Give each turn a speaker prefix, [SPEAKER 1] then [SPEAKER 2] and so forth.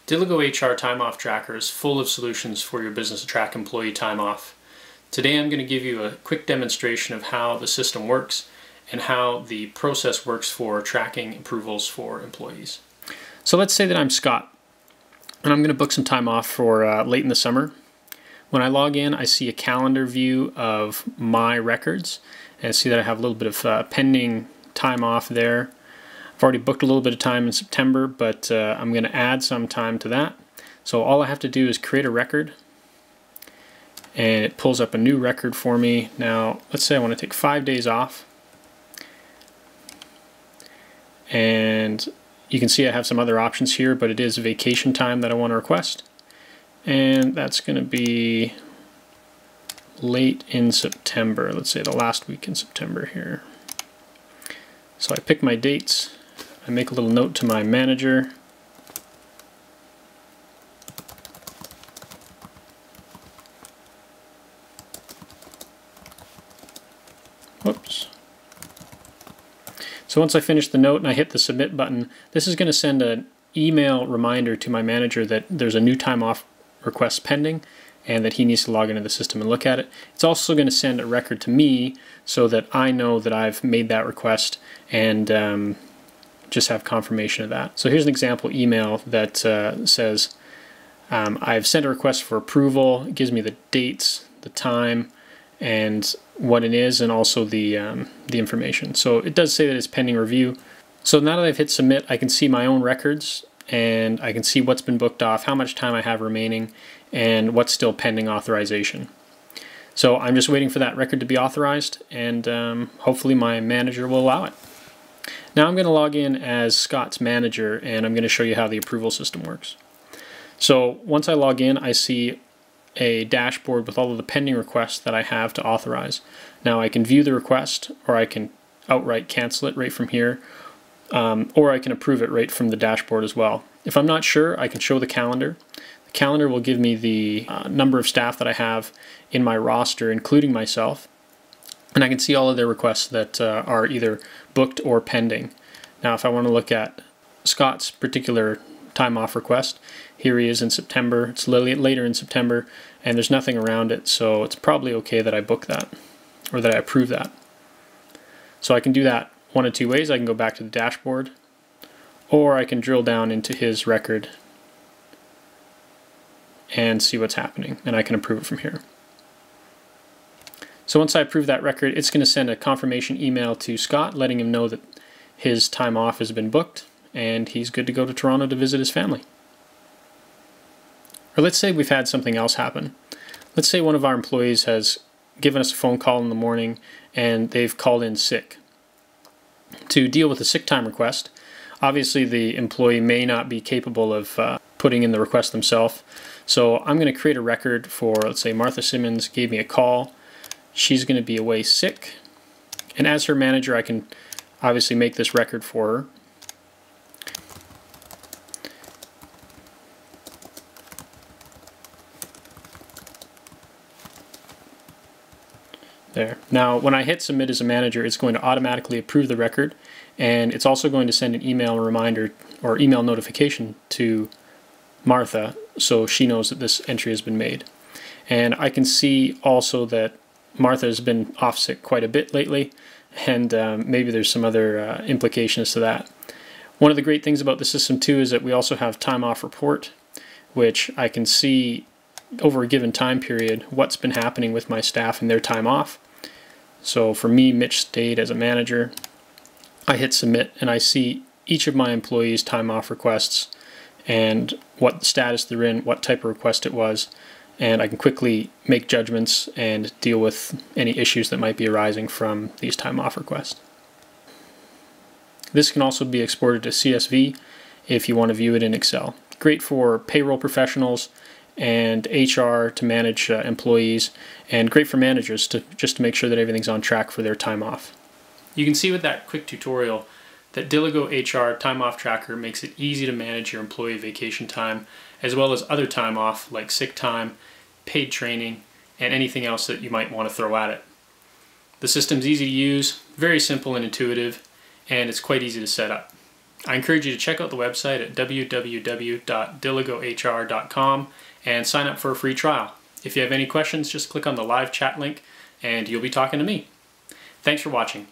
[SPEAKER 1] diligoHR Time Off Tracker is full of solutions for your business to track employee time off. Today I'm going to give you a quick demonstration of how the system works and how the process works for tracking approvals for employees. So let's say that I'm Scott and I'm going to book some time off for late in the summer. When I log in, I see a calendar view of my records and see that I have a little bit of pending time off there. I've already booked a little bit of time in September, but I'm going to add some time to that. So all I have to do is create a record, and it pulls up a new record for me. Now, let's say I want to take 5 days off, and you can see I have some other options here, but it is vacation time that I want to request, and that's going to be late in September. Let's say the last week in September here. So I pick my dates. I make a little note to my manager. Whoops. So once I finish the note and I hit the submit button, this is going to send an email reminder to my manager that there's a new time off request pending and that he needs to log into the system and look at it. It's also going to send a record to me so that I know that I've made that request and just have confirmation of that. So here's an example email that says I've sent a request for approval. It gives me the dates, the time, and what it is, and also the information. So it does say that it's pending review. So now that I've hit submit, I can see my own records and I can see what's been booked off, how much time I have remaining, and what's still pending authorization. So I'm just waiting for that record to be authorized, and hopefully my manager will allow it. Now I'm going to log in as Scott's manager, and I'm going to show you how the approval system works. So once I log in, I see a dashboard with all of the pending requests that I have to authorize. Now I can view the request, or I can outright cancel it right from here, or I can approve it right from the dashboard as well. If I'm not sure, I can show the calendar. The calendar will give me the number of staff that I have in my roster, including myself, and I can see all of their requests that are either booked or pending. Now if I want to look at Scott's particular time off request, here he is in September. It's later in September and there's nothing around it, so it's probably okay that I book that or that I approve that. So I can do that one of two ways. I can go back to the dashboard, or I can drill down into his record and see what's happening, and I can approve it from here. So once I approve that record, it's going to send a confirmation email to Scott letting him know that his time off has been booked and he's good to go to Toronto to visit his family. Or let's say we've had something else happen. Let's say one of our employees has given us a phone call in the morning and they've called in sick. To deal with a sick time request, obviously the employee may not be capable of putting in the request themselves. So I'm going to create a record for, let's say Martha Simmons gave me a call. She's going to be away sick, and as her manager I can obviously make this record for her. There. Now when I hit submit as a manager, it's going to automatically approve the record, and it's also going to send an email reminder or email notification to Martha so she knows that this entry has been made. And I can see also that Martha has been off sick quite a bit lately, and maybe there's some other implications to that. One of the great things about the system too is that we also have time off report, which I can see over a given time period what's been happening with my staff and their time off. So for me, Mitch stayed as a manager. I hit submit and I see each of my employees' time off requests and what status they're in, what type of request it was, and I can quickly make judgments and deal with any issues that might be arising from these time off requests. This can also be exported to CSV if you want to view it in Excel. Great for payroll professionals and HR to manage employees, and great for managers just to make sure that everything's on track for their time off. You can see with that quick tutorial that diligoHR Time Off Tracker makes it easy to manage your employee vacation time, as well as other time off like sick time, paid training, and anything else that you might want to throw at it. The system's easy to use, very simple and intuitive, and it's quite easy to set up. I encourage you to check out the website at www.diligoHR.com and sign up for a free trial. If you have any questions, just click on the live chat link and you'll be talking to me. Thanks for watching.